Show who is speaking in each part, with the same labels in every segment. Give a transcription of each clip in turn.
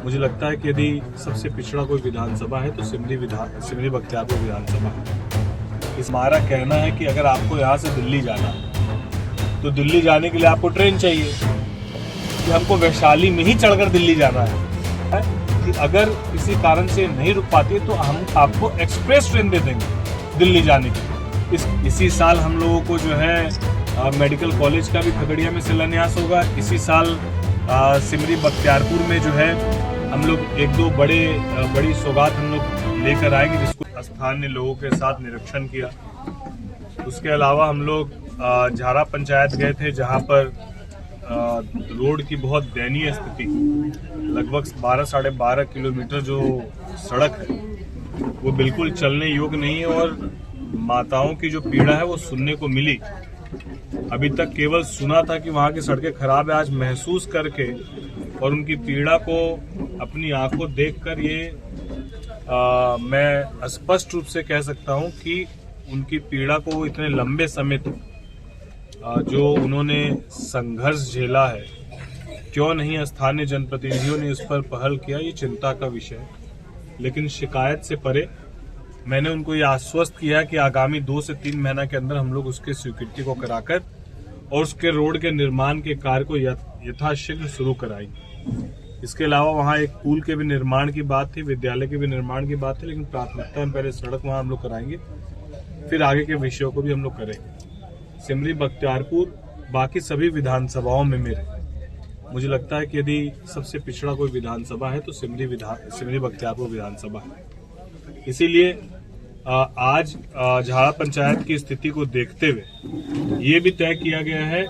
Speaker 1: मुझे लगता है कि यदि सबसे पिछड़ा कोई विधानसभा है तो सिमरी बख्तियारपुर विधानसभा है। इस हमारा कहना है कि अगर आपको यहाँ से दिल्ली जाना है तो दिल्ली जाने के लिए आपको ट्रेन चाहिए, कि हमको वैशाली में ही चढ़कर दिल्ली जाना है कि अगर किसी कारण से नहीं रुक पाती है तो हम आपको एक्सप्रेस ट्रेन दे देंगे दिल्ली जाने के लिए। इसी साल हम लोगों को जो है मेडिकल कॉलेज का भी खगड़िया में शिलान्यास होगा। इसी साल सिमरी बख्तियारपुर में जो है हम लोग एक दो बड़ी सौगात हम लोग लेकर आएंगे, जिसको स्थानीय लोगों के साथ निरीक्षण किया। उसके अलावा हम लोग झारा पंचायत गए थे, जहां पर रोड की बहुत दयनीय स्थिति, लगभग 12-12.5 किलोमीटर जो सड़क है वो बिल्कुल चलने योग्य नहीं है और माताओं की जो पीड़ा है वो सुनने को मिली। अभी तक केवल सुना था कि वहाँ की सड़कें खराब है, आज महसूस करके और उनकी पीड़ा को अपनी आंखों देखकर मैं स्पष्ट रूप से कह सकता हूँ कि उनकी पीड़ा को इतने लंबे समय तक जो उन्होंने संघर्ष झेला है, क्यों नहीं स्थानीय जनप्रतिनिधियों ने इस पर पहल किया, ये चिंता का विषय है। लेकिन शिकायत से परे मैंने उनको ये आश्वस्त किया कि आगामी 2 से 3 महीना के अंदर हम लोग उसके स्वीकृति को कराकर और उसके रोड के निर्माण के कार्य को यथाशीघ्र शुरू कराएंगे। इसके अलावा वहाँ एक पुल के भी निर्माण की बात थी, विद्यालय के भी निर्माण की बात थी, लेकिन प्राथमिकता में पहले सड़क वहाँ हम लोग कराएंगे, फिर आगे के विषयों को भी हम लोग करेंगे। सिमरी बख्तियारपुर बाकी सभी विधानसभाओं में मुझे लगता है कि यदि सबसे पिछड़ा कोई विधानसभा है तो सिमरी बख्तियारपुर विधानसभा है। इसीलिए आज झारा पंचायत की स्थिति को देखते हुए ये भी तय किया गया है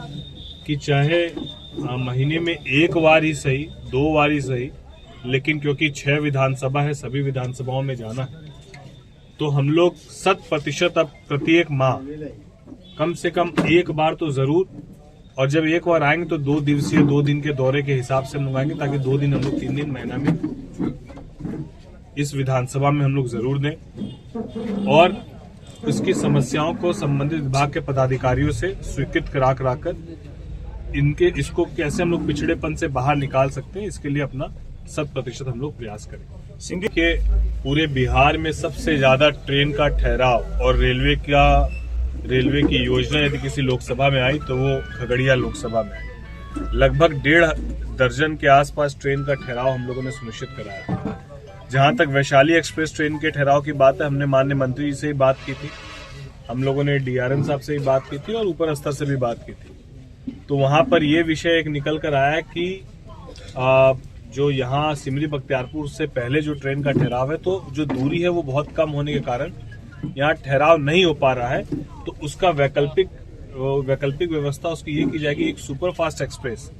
Speaker 1: कि चाहे महीने में 1 बार ही सही, 2 बार ही सही, लेकिन क्योंकि 6 विधानसभा है, सभी विधानसभाओं में जाना है, तो हम लोग 100% अब प्रत्येक माह कम से कम 1 बार तो जरूर, और जब 1 बार आएंगे तो 2 दिवसीय 2 दिन के दौरे के हिसाब से मंगाएंगे, ताकि 2 दिन हम लोग 3 दिन महीना में इस विधानसभा में हम लोग जरूर दें और इसकी समस्याओं को संबंधित विभाग के पदाधिकारियों से स्वीकृत कराकर इसको कैसे हम लोग पिछड़ेपन से बाहर निकाल सकते हैं, इसके लिए अपना 100% हम लोग प्रयास करें। सिंधी के पूरे बिहार में सबसे ज्यादा ट्रेन का ठहराव और रेलवे की योजना यदि किसी लोकसभा में आई तो वो खगड़िया लोकसभा में आई। लगभग 1.5 दर्जन के आसपास ट्रेन का ठहराव हम लोगों ने सुनिश्चित कराया। जहां तक वैशाली एक्सप्रेस ट्रेन के ठहराव की बात है, हमने माननीय मंत्री जी से ही बात की थी, हम लोगों ने डीआरएम साहब से ही बात की थी और ऊपर स्तर से भी बात की थी। तो वहां पर ये विषय एक निकल कर आया कि जो यहाँ सिमरी बख्तियारपुर से पहले जो ट्रेन का ठहराव है, तो जो दूरी है वो बहुत कम होने के कारण यहाँ ठहराव नहीं हो पा रहा है, तो उसका वैकल्पिक व्यवस्था उसकी ये की जाएगी, एक सुपर फास्ट एक्सप्रेस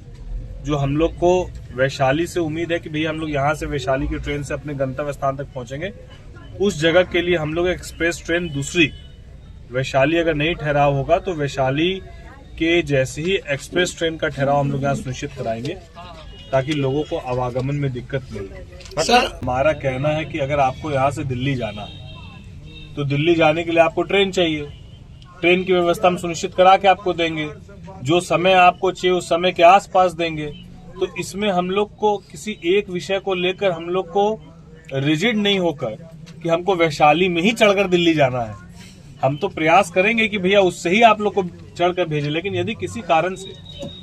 Speaker 1: जो हम लोग को वैशाली से उम्मीद है कि भैया हम लोग यहाँ से वैशाली की ट्रेन से अपने गंतव्य स्थान तक पहुंचेंगे, उस जगह के लिए हम लोग एक्सप्रेस ट्रेन दूसरी, वैशाली अगर नहीं ठहराव होगा तो वैशाली के जैसे ही एक्सप्रेस ट्रेन का ठहराव हम लोग यहाँ सुनिश्चित कराएंगे, ताकि लोगों को आवागमन में दिक्कत मिले। सर, हमारा कहना है कि अगर आपको यहाँ से दिल्ली जाना है तो दिल्ली जाने के लिए आपको ट्रेन चाहिए, ट्रेन की व्यवस्था हम सुनिश्चित करा के आपको देंगे, जो समय आपको चाहिए उस समय के आसपास देंगे। तो इसमें हम लोग को किसी एक विषय को लेकर हम लोग को रिजिड नहीं होकर कि हमको वैशाली में ही चढ़कर दिल्ली जाना है, हम तो प्रयास करेंगे कि भैया उससे ही आप लोग को चढ़कर भेजें। लेकिन यदि किसी कारण से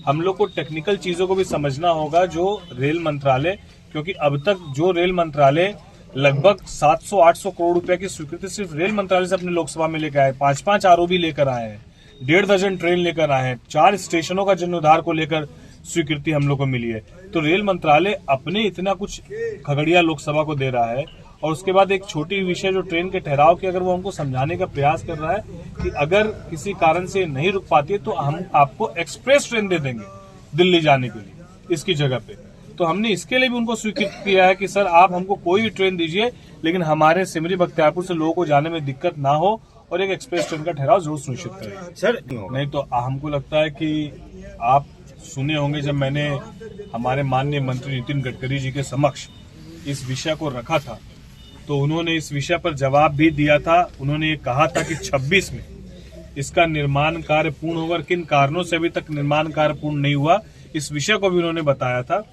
Speaker 1: हम लोग को टेक्निकल चीजों को भी समझना होगा, जो रेल मंत्रालय, क्योंकि अब तक जो रेल मंत्रालय लगभग 700-800 करोड़ रुपए की स्वीकृति सिर्फ रेल मंत्रालय से अपने लोकसभा में लेकर आए, 5-5 आरओबी लेकर आए हैं, 1.5 दर्जन ट्रेन लेकर आए हैं, 4 स्टेशनों का जीर्णोद्धार को लेकर स्वीकृति हम लोग को मिली है। तो रेल मंत्रालय अपने इतना कुछ खगड़िया लोकसभा को दे रहा है और उसके बाद एक छोटी विषय जो ट्रेन के ठहराव की, अगर वो हमको समझाने का प्रयास कर रहा है कि अगर किसी कारण से नहीं रुक पाती है तो हम आपको एक्सप्रेस ट्रेन दे देंगे दिल्ली जाने के लिए इसकी जगह पे। तो हमने इसके लिए भी उनको स्वीकृत किया है कि सर आप हमको कोई भी ट्रेन दीजिए, लेकिन हमारे सिमरी बख्तियारपुर से लोगों को जाने में दिक्कत ना हो और एक एक्सप्रेस ट्रेन का ठहराव जरूर सुनिश्चित करें। सर नहीं तो हमको लगता है कि आप सुने होंगे, जब मैंने हमारे माननीय मंत्री नितिन गडकरी जी के समक्ष इस विषय को रखा था तो उन्होंने इस विषय पर जवाब भी दिया था। उन्होंने ये कहा था कि 26 में इसका निर्माण कार्य पूर्ण होगा, किन कारणों से अभी तक निर्माण कार्य पूर्ण नहीं हुआ इस विषय को भी उन्होंने बताया था।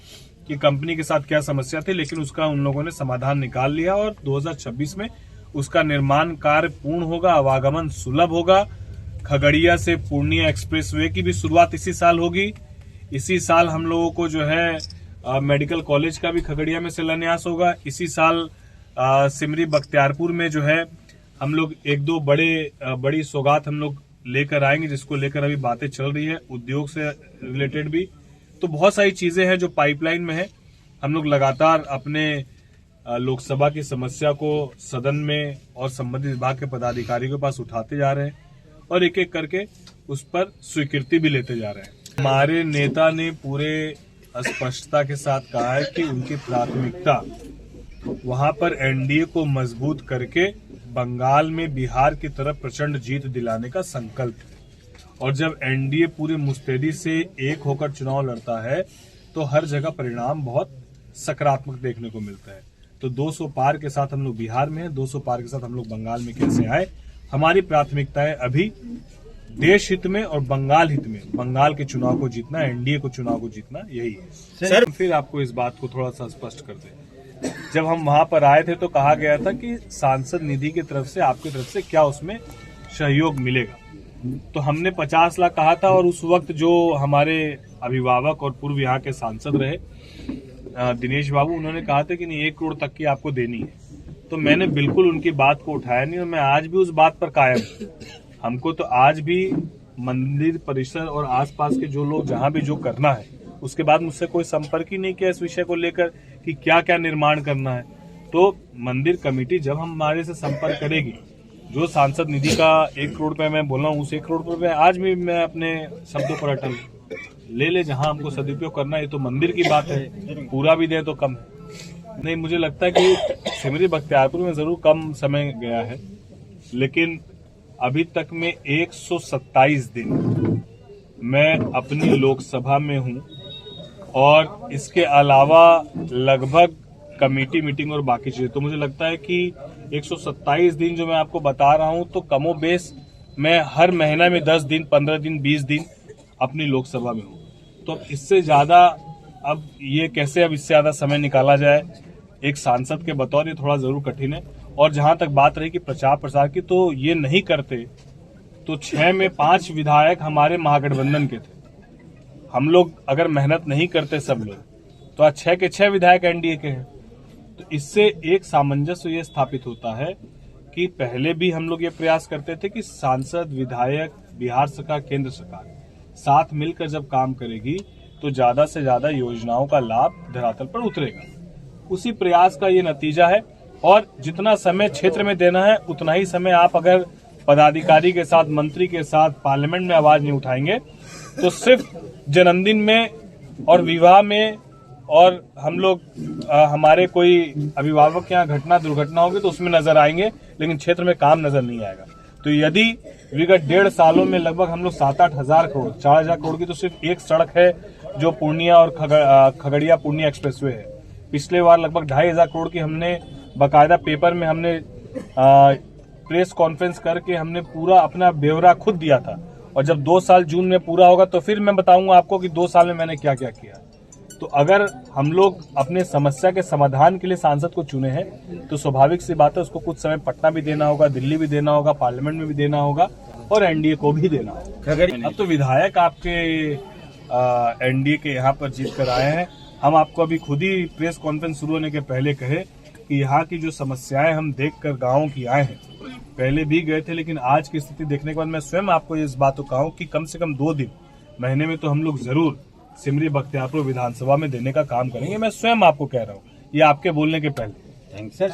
Speaker 1: कि कंपनी के साथ क्या समस्या थी, लेकिन उसका उन लोगों ने समाधान निकाल लिया और 2026 में उसका निर्माण कार्य पूर्ण होगा, आवागमन सुलभ होगा। खगड़िया से पूर्णिया एक्सप्रेसवे की भी शुरुआत इसी साल होगी। इसी साल हम लोगों को जो है मेडिकल कॉलेज का भी खगड़िया में शिलान्यास होगा। इसी साल सिमरी बख्तियारपुर में जो है हम लोग एक दो बड़ी सौगात हम लोग लेकर आएंगे, जिसको लेकर अभी बातें चल रही है, उद्योग से रिलेटेड भी। तो बहुत सारी चीजें हैं जो पाइपलाइन में है। हम लोग लगातार अपने लोकसभा की समस्या को सदन में और संबंधित विभाग के पदाधिकारियों के पास उठाते जा रहे हैं और एक एक करके उस पर स्वीकृति भी लेते जा रहे हैं। हमारे नेता ने पूरे स्पष्टता के साथ कहा है कि उनकी प्राथमिकता वहां पर एनडीए को मजबूत करके बंगाल में बिहार की तरफ प्रचंड जीत दिलाने का संकल्प है। और जब एनडीए पूरी मुस्तैदी से एक होकर चुनाव लड़ता है तो हर जगह परिणाम बहुत सकारात्मक देखने को मिलता है। तो 200 पार के साथ हम लोग बिहार में हैं, 200 पार के साथ हम लोग बंगाल में कैसे आए। हमारी प्राथमिकता है अभी देश हित में और बंगाल हित में बंगाल के चुनाव को जीतना, एनडीए को चुनाव को जीतना, यही है। सर फिर आपको इस बात को थोड़ा सा स्पष्ट कर दें। जब हम वहां पर आए थे तो कहा गया था कि सांसद निधि की तरफ से आपकी तरफ से क्या उसमें सहयोग मिलेगा। तो हमने 50 लाख कहा था और उस वक्त जो हमारे अभिभावक और पूर्व यहाँ के सांसद रहे दिनेश बाबू, उन्होंने कहा था कि नहीं 1 करोड़ तक की आपको देनी है। तो मैंने बिल्कुल उनकी बात को उठाया नहीं और मैं आज भी उस बात पर कायम हूं। हमको तो आज भी मंदिर परिसर और आसपास के जो लोग जहां भी जो करना है, उसके बाद मुझसे कोई संपर्क ही नहीं किया इस विषय को लेकर कि क्या क्या निर्माण करना है। तो मंदिर कमेटी जब हमारे से संपर्क करेगी, जो सांसद निधि का 1 करोड़ रुपए मैं बोल रहा हूँ, उस 1 करोड़ रुपए आज भी मैं अपने शब्दों पर अटल ले जहां हमको सदुपयोग करना है। ये तो मंदिर की बात है, पूरा भी दे तो कम है। नहीं, मुझे लगता है कि सिमरी बख्तियारपुर में जरूर कम समय गया है, लेकिन अभी तक में 127 दिन मैं अपनी लोकसभा में हूं और इसके अलावा लगभग कमेटी मीटिंग और बाकी चीजें। तो मुझे लगता है कि 127 दिन जो मैं आपको बता रहा हूं, तो कमोबेश मैं हर महीना में 10 दिन, 15 दिन, 20 दिन अपनी लोकसभा में हूं। तो इससे ज्यादा अब ये कैसे अब इससे ज्यादा समय निकाला जाए एक सांसद के बतौर, ये थोड़ा जरूर कठिन है। और जहां तक बात रही कि प्रचार प्रसार की, तो ये नहीं करते तो 6 में 5 विधायक हमारे महागठबंधन के थे। हम लोग अगर मेहनत नहीं करते सब लोग, तो आज 6 के 6 विधायक एनडीए के हैं। तो इससे एक सामंजस्य ये स्थापित होता है कि पहले भी हम लोग ये प्रयास करते थे कि सांसद, विधायक, बिहार सरकार, केंद्र सरकार साथ मिलकर जब काम करेगी तो ज्यादा से ज्यादा योजनाओं का लाभ धरातल पर उतरेगा। उसी प्रयास का ये नतीजा है। और जितना समय क्षेत्र में देना है उतना ही समय आप अगर पदाधिकारी के साथ, मंत्री के साथ पार्लियामेंट में आवाज नहीं उठाएंगे तो सिर्फ जन्मदिन में और विवाह में और हम लोग हमारे कोई अभिभावक के यहाँ घटना दुर्घटना होगी तो उसमें नजर आएंगे, लेकिन क्षेत्र में काम नजर नहीं आएगा। तो यदि विगत 1.5 सालों में लगभग हम लोग 7-8 हजार करोड़, 4,000 करोड़ की तो सिर्फ एक सड़क है जो पूर्णिया और खगड़िया पूर्णिया एक्सप्रेसवे है। पिछले बार लगभग 2,500 करोड़ की हमने बाकायदा पेपर में हमने प्रेस कॉन्फ्रेंस करके हमने पूरा अपना ब्यौरा खुद दिया था। और जब 2 साल जून में पूरा होगा तो फिर मैं बताऊंगा आपको कि 2 साल में मैंने क्या क्या किया। तो अगर हम लोग अपने समस्या के समाधान के लिए सांसद को चुने हैं तो स्वाभाविक सी बात है उसको कुछ समय पटना भी देना होगा, दिल्ली भी देना होगा, पार्लियामेंट में भी देना होगा और एनडीए को भी देना होगा। अब तो विधायक आपके एनडीए के यहाँ पर जीत कर आए हैं। हम आपको अभी खुद ही प्रेस कॉन्फ्रेंस शुरू होने के पहले कहे कि यहाँ की जो समस्याएं हम देखकर गाँव की आए हैं, पहले भी गए थे, लेकिन आज की स्थिति देखने के बाद मैं स्वयं आपको इस बात को कहूँ कि कम से कम 2 दिन महीने में तो हम लोग जरूर सिमरी बख्तियारपुर विधानसभा में देने का काम करेंगे। मैं स्वयं आपको कह रहा हूँ, ये आपके बोलने के पहले।
Speaker 2: Thanks sir.